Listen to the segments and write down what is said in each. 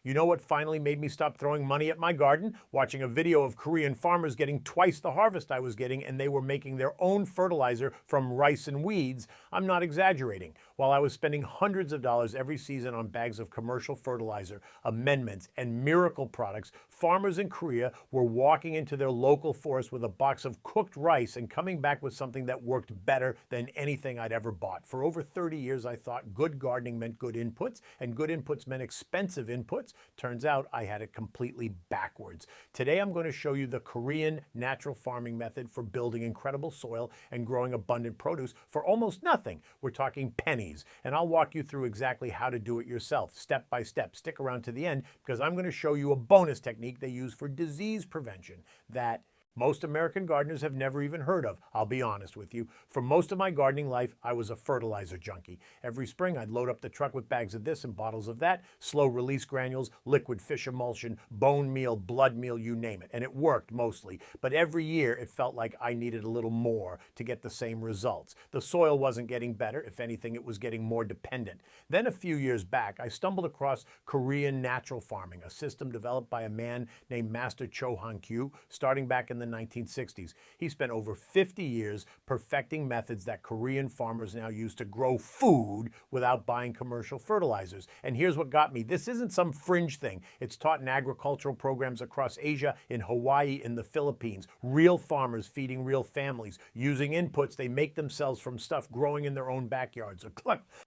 You know what finally made me stop throwing money at my garden? Watching a video of Korean farmers getting twice the harvest I was getting, and they were making their own fertilizer from rice and weeds. I'm not exaggerating. While I was spending hundreds of dollars every season on bags of commercial fertilizer, amendments, and miracle products, farmers in Korea were walking into their local forest with a box of cooked rice and coming back with something that worked better than anything I'd ever bought. For over 30 years, I thought good gardening meant good inputs, and good inputs meant expensive inputs. Turns out I had it completely backwards. Today, I'm going to show you the Korean natural farming method for building incredible soil and growing abundant produce for almost nothing. We're talking pennies, and I'll walk you through exactly how to do it yourself, step by step. Stick around to the end because I'm going to show you a bonus technique they use for disease prevention that most American gardeners have never even heard of. I'll be honest with you. For most of my gardening life, I was a fertilizer junkie. Every spring, I'd load up the truck with bags of this and bottles of that, slow release granules, liquid fish emulsion, bone meal, blood meal, you name it. And it worked mostly. But every year, it felt like I needed a little more to get the same results. The soil wasn't getting better. If anything, it was getting more dependent. Then a few years back, I stumbled across Korean natural farming, a system developed by a man named Master Cho Han-kyu, starting back in the 1960s. He spent over 50 years perfecting methods that Korean farmers now use to grow food without buying commercial fertilizers. And here's what got me. This isn't some fringe thing. It's taught in agricultural programs across Asia, in Hawaii, in the Philippines. Real farmers feeding real families, using inputs they make themselves from stuff growing in their own backyards.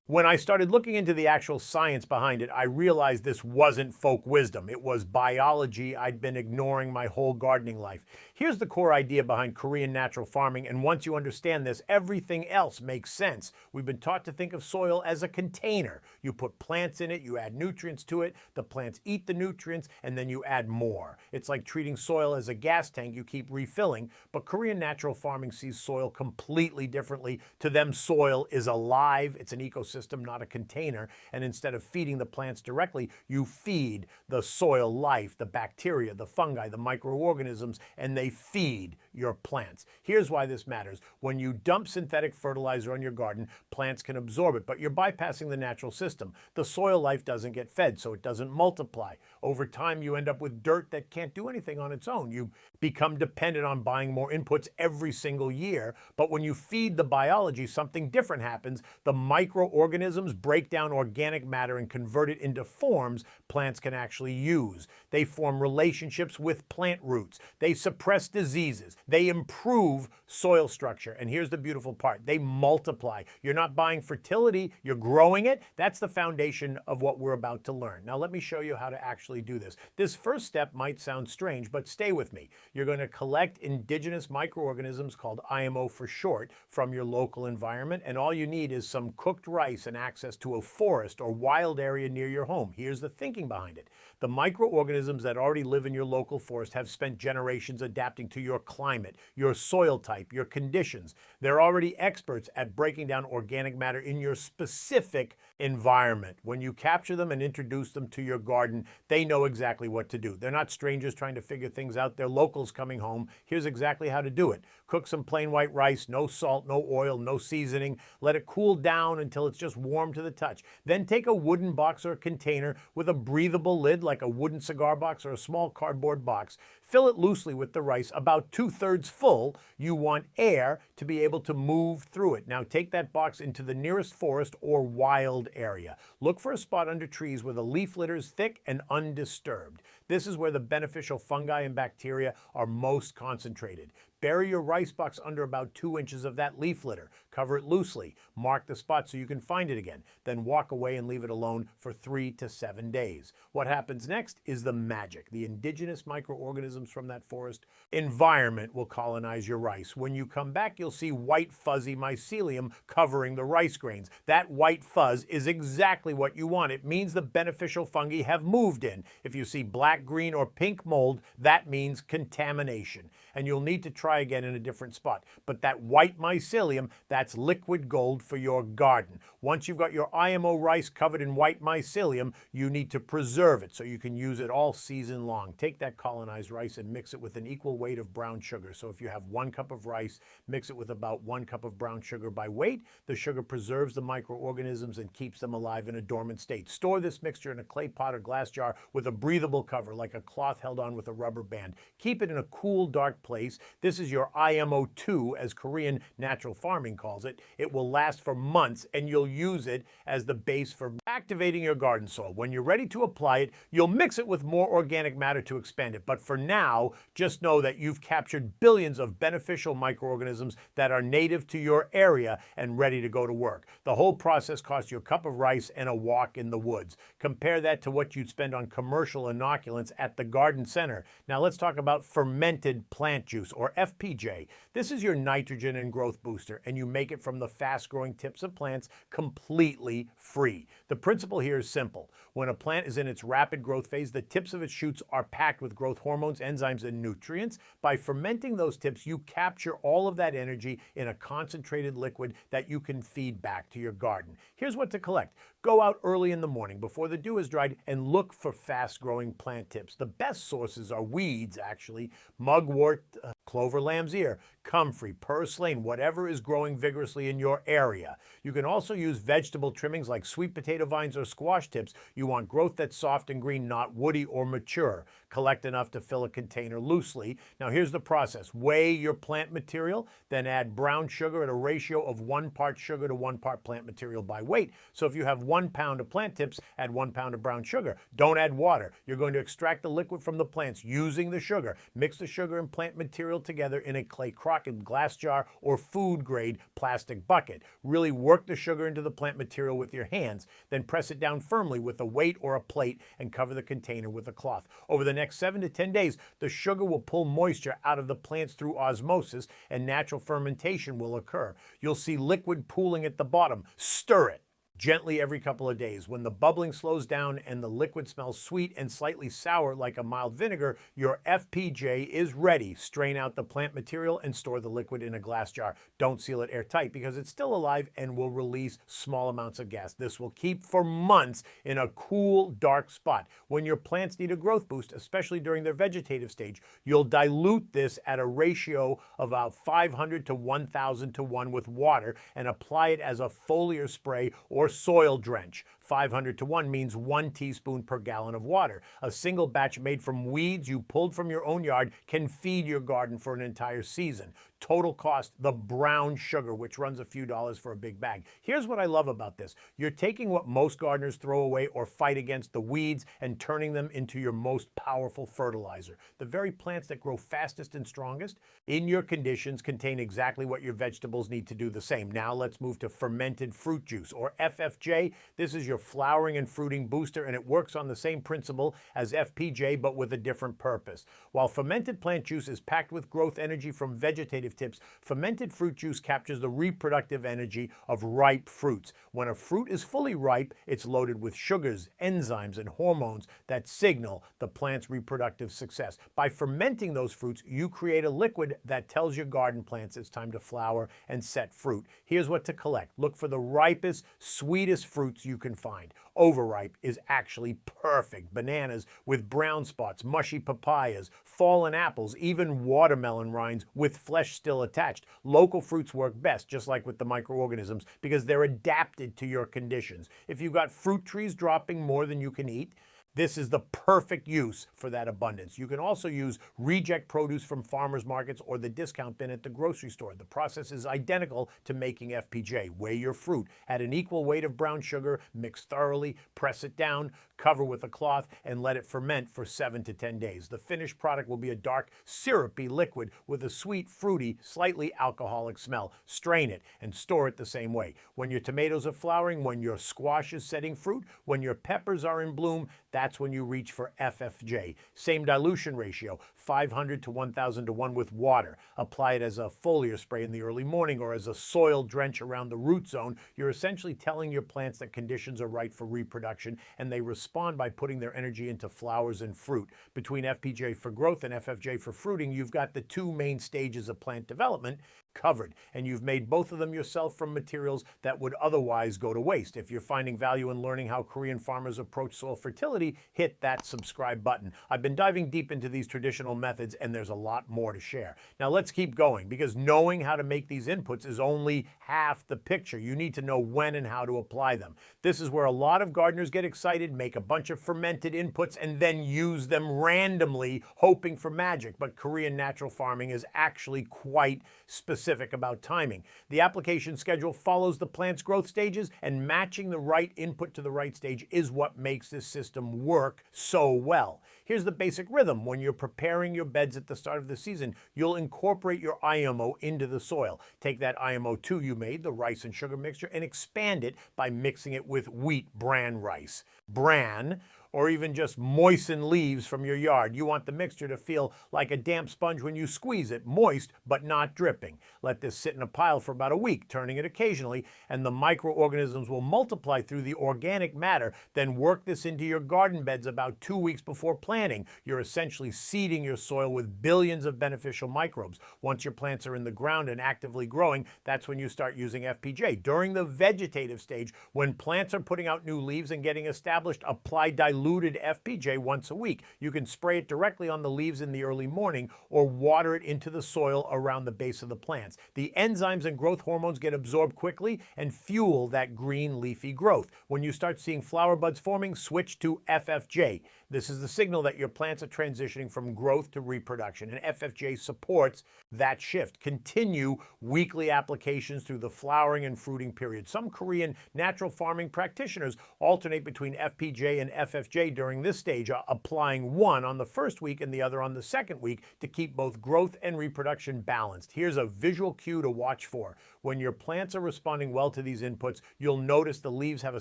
When I started looking into the actual science behind it, I realized this wasn't folk wisdom. It was biology I'd been ignoring my whole gardening life. Here's the core idea behind Korean natural farming, and once you understand this, everything else makes sense. We've been taught to think of soil as a container. You put plants in it, you add nutrients to it, the plants eat the nutrients, and then you add more. It's like treating soil as a gas tank you keep refilling, but Korean natural farming sees soil completely differently. To them, soil is alive. It's an ecosystem, not a container, and instead of feeding the plants directly, you feed the soil life, the bacteria, the fungi, the microorganisms, and they feed your plants. Here's why this matters. When you dump synthetic fertilizer on your garden, plants can absorb it, but you're bypassing the natural system. The soil life doesn't get fed, so it doesn't multiply. Over time, you end up with dirt that can't do anything on its own. You become dependent on buying more inputs every single year, but when you feed the biology, something different happens. The microorganisms break down organic matter and convert it into forms plants can actually use. They form relationships with plant roots. They suppress diseases. They improve soil structure. And here's the beautiful part. They multiply. You're not buying fertility, you're growing it. That's the foundation of what we're about to learn. Now let me show you how to actually do this. This first step might sound strange, but stay with me. You're going to collect indigenous microorganisms, called IMO for short, from your local environment, and all you need is some cooked rice and access to a forest or wild area near your home. Here's the thinking behind it. The microorganisms that already live in your local forest have spent generations adapting to your climate, your soil type, your conditions. They're already experts at breaking down organic matter in your specific environment. When you capture them and introduce them to your garden, they know exactly what to do. They're not strangers trying to figure things out. They're locals coming home. Here's exactly how to do it. Cook some plain white rice, no salt, no oil, no seasoning. Let it cool down until it's just warm to the touch. Then take a wooden box or a container with a breathable lid like a wooden cigar box or a small cardboard box. Fill it loosely with the rice, about 2/3 full. You want air to be able to move through it. Now take that box into the nearest forest or wild area. Look for a spot under trees where the leaf litter is thick and undisturbed. This is where the beneficial fungi and bacteria are most concentrated. Bury your rice box under about 2 inches of that leaf litter. Cover it loosely. Mark the spot so you can find it again. Then walk away and leave it alone for 3 to 7 days. What happens next is the magic. The indigenous microorganisms from that forest environment will colonize your rice. When you come back, you'll see white fuzzy mycelium covering the rice grains. That white fuzz is exactly what you want. It means the beneficial fungi have moved in. If you see black, green, or pink mold, that means contamination. And you'll need to try try again in a different spot. But that white mycelium, that's liquid gold for your garden. Once you've got your IMO rice covered in white mycelium, you need to preserve it so you can use it all season long. Take that colonized rice and mix it with an equal weight of brown sugar. So if you have 1 cup of rice, mix it with about 1 cup of brown sugar by weight. The sugar preserves the microorganisms and keeps them alive in a dormant state. Store this mixture in a clay pot or glass jar with a breathable cover, like a cloth held on with a rubber band. Keep it in a cool, dark place. This is your IMO2, as Korean natural farming calls it. It will last for months, and you'll use it as the base for activating your garden soil. When you're ready to apply it, you'll mix it with more organic matter to expand it. But for now, just know that you've captured billions of beneficial microorganisms that are native to your area and ready to go to work. The whole process costs you a cup of rice and a walk in the woods. Compare that to what you'd spend on commercial inoculants at the garden center. Now let's talk about fermented plant juice, or FPJ. This is your nitrogen and growth booster, and you make it from the fast-growing tips of plants completely free. The principle here is simple. When a plant is in its rapid growth phase, the tips of its shoots are packed with growth hormones, enzymes, and nutrients. By fermenting those tips, you capture all of that energy in a concentrated liquid that you can feed back to your garden. Here's what to collect. Go out early in the morning before the dew is dried and look for fast-growing plant tips. The best sources are weeds, actually: mugwort, clover lamb's ear, comfrey, purslane, whatever is growing vigorously in your area. You can also use vegetable trimmings like sweet potato vines or squash tips. You want growth that's soft and green, not woody or mature. Collect enough to fill a container loosely. Now here's the process. Weigh your plant material, then add brown sugar at a ratio of 1 part sugar to 1 part plant material by weight. So if you have 1 pound of plant tips, add 1 pound of brown sugar. Don't add water. You're going to extract the liquid from the plants using the sugar. Mix the sugar and plant material together in a clay crock, in glass jar, or food-grade plastic bucket. Really work the sugar into the plant material with your hands, then press it down firmly with a weight or a plate and cover the container with a cloth. Over the next 7 to 10 days, the sugar will pull moisture out of the plants through osmosis, and natural fermentation will occur. You'll see liquid pooling at the bottom. Stir it gently every couple of days. When the bubbling slows down and the liquid smells sweet and slightly sour like a mild vinegar, your FPJ is ready. Strain out the plant material and store the liquid in a glass jar. Don't seal it airtight because it's still alive and will release small amounts of gas. This will keep for months in a cool, dark spot. When your plants need a growth boost, especially during their vegetative stage, you'll dilute this at a ratio of about 500 to 1,000 to 1 with water and apply it as a foliar spray or soil drench. 500 to 1 means 1 teaspoon per gallon of water. A single batch made from weeds you pulled from your own yard can feed your garden for an entire season. Total cost, the brown sugar, which runs a few dollars for a big bag. Here's what I love about this. You're taking what most gardeners throw away or fight against, the weeds, and turning them into your most powerful fertilizer. The very plants that grow fastest and strongest in your conditions contain exactly what your vegetables need to do the same. Now let's move to fermented fruit juice, or FFJ. This is your flowering and fruiting booster, and it works on the same principle as FPJ, but with a different purpose. While fermented plant juice is packed with growth energy from vegetative tips, fermented fruit juice captures the reproductive energy of ripe fruits. When a fruit is fully ripe, it's loaded with sugars, enzymes, and hormones that signal the plant's reproductive success. By fermenting those fruits, you create a liquid that tells your garden plants it's time to flower and set fruit. Here's what to collect. Look for the ripest, sweetest fruits you can find. Overripe is actually perfect. Bananas with brown spots, mushy papayas, fallen apples, even watermelon rinds with flesh still attached. Local fruits work best, just like with the microorganisms, because they're adapted to your conditions. If you've got fruit trees dropping more than you can eat, this is the perfect use for that abundance. You can also use reject produce from farmers markets or the discount bin at the grocery store. The process is identical to making FPJ. Weigh your fruit, add an equal weight of brown sugar, mix thoroughly, press it down, cover with a cloth, and let it ferment for 7 to 10 days. The finished product will be a dark, syrupy liquid with a sweet, fruity, slightly alcoholic smell. Strain it and store it the same way. When your tomatoes are flowering, when your squash is setting fruit, when your peppers are in bloom, that's when you reach for FFJ. Same dilution ratio, 500 to 1,000 to 1 with water. Apply it as a foliar spray in the early morning or as a soil drench around the root zone. You're essentially telling your plants that conditions are right for reproduction, and they respond respond by putting their energy into flowers and fruit. Between FPJ for growth and FFJ for fruiting, you've got the two main stages of plant development covered, and you've made both of them yourself from materials that would otherwise go to waste. If you're finding value in learning how Korean farmers approach soil fertility, hit that subscribe button. I've been diving deep into these traditional methods, and there's a lot more to share. Now let's keep going, because knowing how to make these inputs is only half the picture. You need to know when and how to apply them. This is where a lot of gardeners get excited, make a bunch of fermented inputs, and then use them randomly, hoping for magic. But Korean natural farming is actually quite specific about timing. The application schedule follows the plant's growth stages, and matching the right input to the right stage is what makes this system work so well. Here's the basic rhythm. When you're preparing your beds at the start of the season, you'll incorporate your IMO into the soil. Take that IMO 2 you made, the rice and sugar mixture, and expand it by mixing it with wheat bran rice. Bran, or even just moistened leaves from your yard. You want the mixture to feel like a damp sponge when you squeeze it, moist but not dripping. Let this sit in a pile for about a week, turning it occasionally, and the microorganisms will multiply through the organic matter. Then work this into your garden beds about 2 weeks before planting. You're essentially seeding your soil with billions of beneficial microbes. Once your plants are in the ground and actively growing, that's when you start using FPJ. During the vegetative stage, when plants are putting out new leaves and getting established, apply diluted FPJ once a week. You can spray it directly on the leaves in the early morning or water it into the soil around the base of the plants. The enzymes and growth hormones get absorbed quickly and fuel that green leafy growth. When you start seeing flower buds forming, switch to FFJ. This is the signal that your plants are transitioning from growth to reproduction, and FFJ supports that shift. Continue weekly applications through the flowering and fruiting period. Some Korean natural farming practitioners alternate between FPJ and FFJ during this stage, applying one on the first week and the other on the second week to keep both growth and reproduction balanced. Here's a visual cue to watch for. When your plants are responding well to these inputs, you'll notice the leaves have a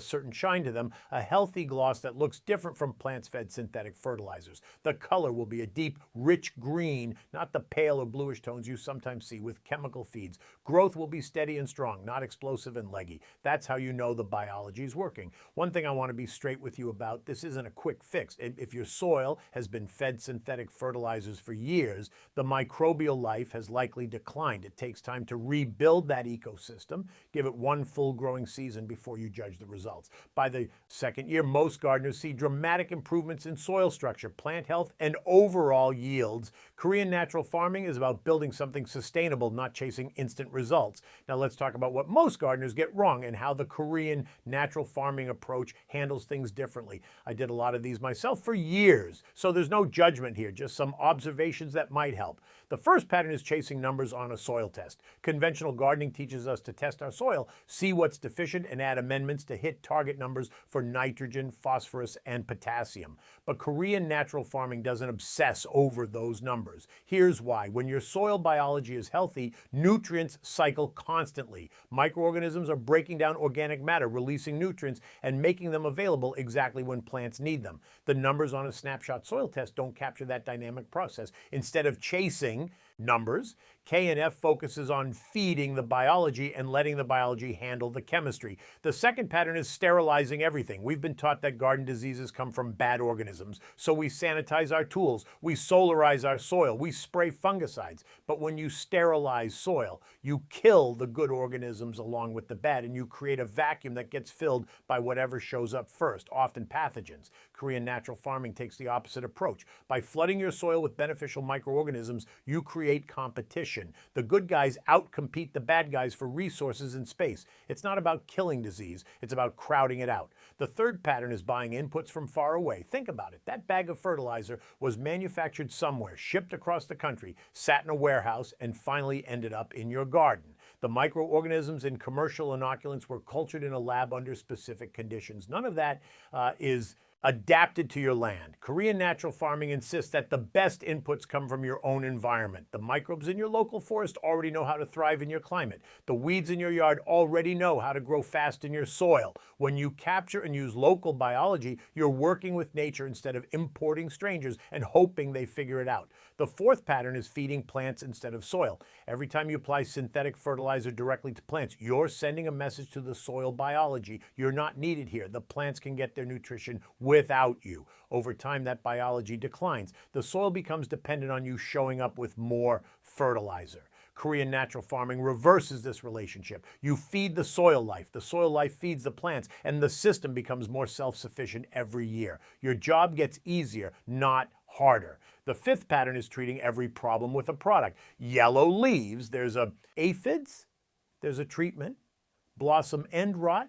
certain shine to them, a healthy gloss that looks different from plants-fed synthetic fertilizers. The color will be a deep, rich green, not the pale or bluish tones you sometimes see with chemical feeds. Growth will be steady and strong, not explosive and leggy. That's how you know the biology is working. One thing I want to be straight with you about, this isn't a quick fix. If your soil has been fed synthetic fertilizers for years, the microbial life has likely declined. It takes time to rebuild that ecosystem. Give it one full growing season before you judge the results. By the second year, most gardeners see dramatic improvements in soil structure, plant health, and overall yields. Korean natural farming is about building something sustainable, not chasing instant results. Now let's talk about what most gardeners get wrong and how the Korean natural farming approach handles things differently. I did a lot of these myself for years, so there's no judgment here, just some observations that might help. The first pattern is chasing numbers on a soil test. Conventional gardening teaches us to test our soil, see what's deficient, and add amendments to hit target numbers for nitrogen, phosphorus, and potassium. But Korean natural farming doesn't obsess over those numbers. Here's why. When your soil biology is healthy, nutrients cycle constantly. Microorganisms are breaking down organic matter, releasing nutrients, and making them available exactly when plants need them. The numbers on a snapshot soil test don't capture that dynamic process. Instead of chasing numbers, K&F focuses on feeding the biology and letting the biology handle the chemistry. The second pattern is sterilizing everything. We've been taught that garden diseases come from bad organisms, so we sanitize our tools, we solarize our soil, we spray fungicides. But when you sterilize soil, you kill the good organisms along with the bad, and you create a vacuum that gets filled by whatever shows up first, often pathogens. Korean natural farming takes the opposite approach. By flooding your soil with beneficial microorganisms, you create competition. The good guys outcompete the bad guys for resources and space. It's not about killing disease, it's about crowding it out. The third pattern is buying inputs from far away. Think about it. That bag of fertilizer was manufactured somewhere, shipped across the country, sat in a warehouse, and finally ended up in your garden. The microorganisms in commercial inoculants were cultured in a lab under specific conditions. None of that is adapted to your land. Korean natural farming insists that the best inputs come from your own environment. The microbes in your local forest already know how to thrive in your climate. The weeds in your yard already know how to grow fast in your soil. When you capture and use local biology, you're working with nature instead of importing strangers and hoping they figure it out. The fourth pattern is feeding plants instead of soil. Every time you apply synthetic fertilizer directly to plants, you're sending a message to the soil biology. You're not needed here. The plants can get their nutrition without you. Over time, that biology declines. The soil becomes dependent on you showing up with more fertilizer. Korean natural farming reverses this relationship. You feed the soil life feeds the plants, and the system becomes more self-sufficient every year. Your job gets easier, not harder. The fifth pattern is treating every problem with a product. Yellow leaves, there's aphids, there's a treatment. Blossom end rot,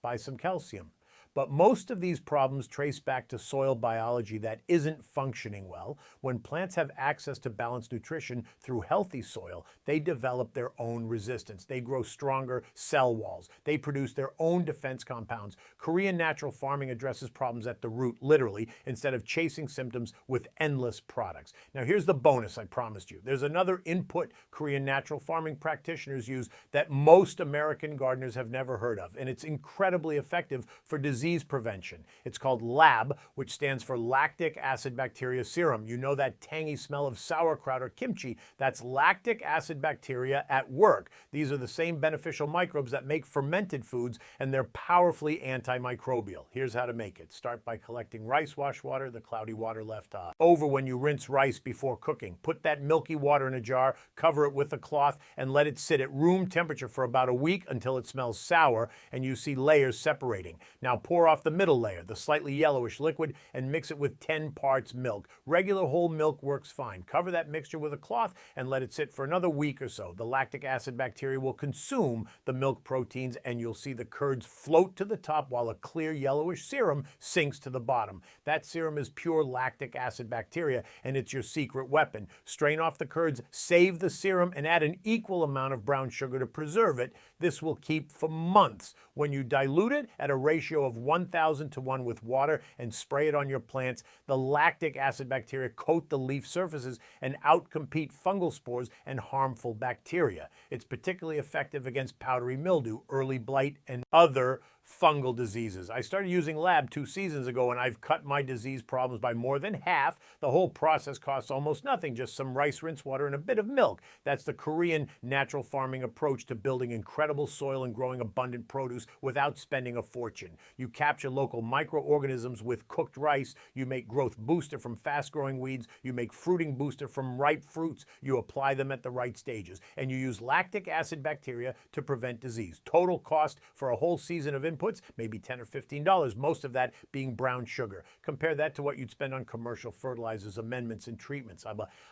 buy some calcium. But most of these problems trace back to soil biology that isn't functioning well. When plants have access to balanced nutrition through healthy soil, they develop their own resistance. They grow stronger cell walls. They produce their own defense compounds. Korean natural farming addresses problems at the root, literally, instead of chasing symptoms with endless products. Now here's the bonus I promised you. There's another input Korean natural farming practitioners use that most American gardeners have never heard of, and it's incredibly effective for disease prevention. It's called LAB, which stands for lactic acid bacteria serum. You know that tangy smell of sauerkraut or kimchi? That's lactic acid bacteria at work. These are the same beneficial microbes that make fermented foods, and they're powerfully antimicrobial. Here's how to make it. Start by collecting rice wash water, the cloudy water left over when you rinse rice before cooking. Put that milky water in a jar, cover it with a cloth, and let it sit at room temperature for about a week until it smells sour and you see layers separating. Now pour off the middle layer, the slightly yellowish liquid, and mix it with 10 parts milk. Regular whole milk works fine. Cover that mixture with a cloth and let it sit for another week or so. The lactic acid bacteria will consume the milk proteins and you'll see the curds float to the top while a clear yellowish serum sinks to the bottom. That serum is pure lactic acid bacteria and it's your secret weapon. Strain off the curds, save the serum, and add an equal amount of brown sugar to preserve it. This will keep for months. When you dilute it at a ratio of 1,000 to 1 with water and spray it on your plants, the lactic acid bacteria coat the leaf surfaces and outcompete fungal spores and harmful bacteria. It's particularly effective against powdery mildew, early blight, and other fungal diseases. I started using LAB 2 seasons ago and I've cut my disease problems by more than half. The whole process costs almost nothing, just some rice rinse water and a bit of milk. That's the Korean natural farming approach to building incredible soil and growing abundant produce without spending a fortune. You capture local microorganisms with cooked rice, you make growth booster from fast-growing weeds, you make fruiting booster from ripe fruits, you apply them at the right stages, and you use lactic acid bacteria to prevent disease. Total cost for a whole season of inputs, maybe $10 or $15, most of that being brown sugar. Compare that to what you'd spend on commercial fertilizers, amendments, and treatments.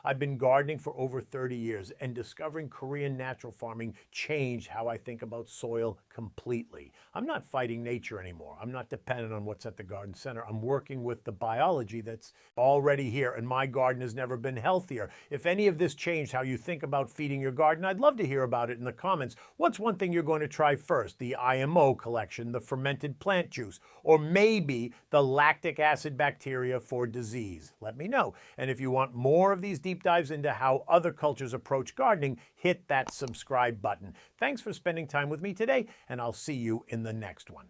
I've been gardening for over 30 years, and discovering Korean natural farming changed how I think about soil completely. I'm not fighting nature anymore. I'm not dependent on what's at the garden center. I'm working with the biology that's already here, and my garden has never been healthier. If any of this changed how you think about feeding your garden, I'd love to hear about it in the comments. What's one thing you're going to try first? The IMO collection, the fermented plant juice, or maybe the lactic acid bacteria for disease? Let me know. And if you want more of these deep dives into how other cultures approach gardening, hit that subscribe button. Thanks for spending time with me today, and I'll see you in the next one.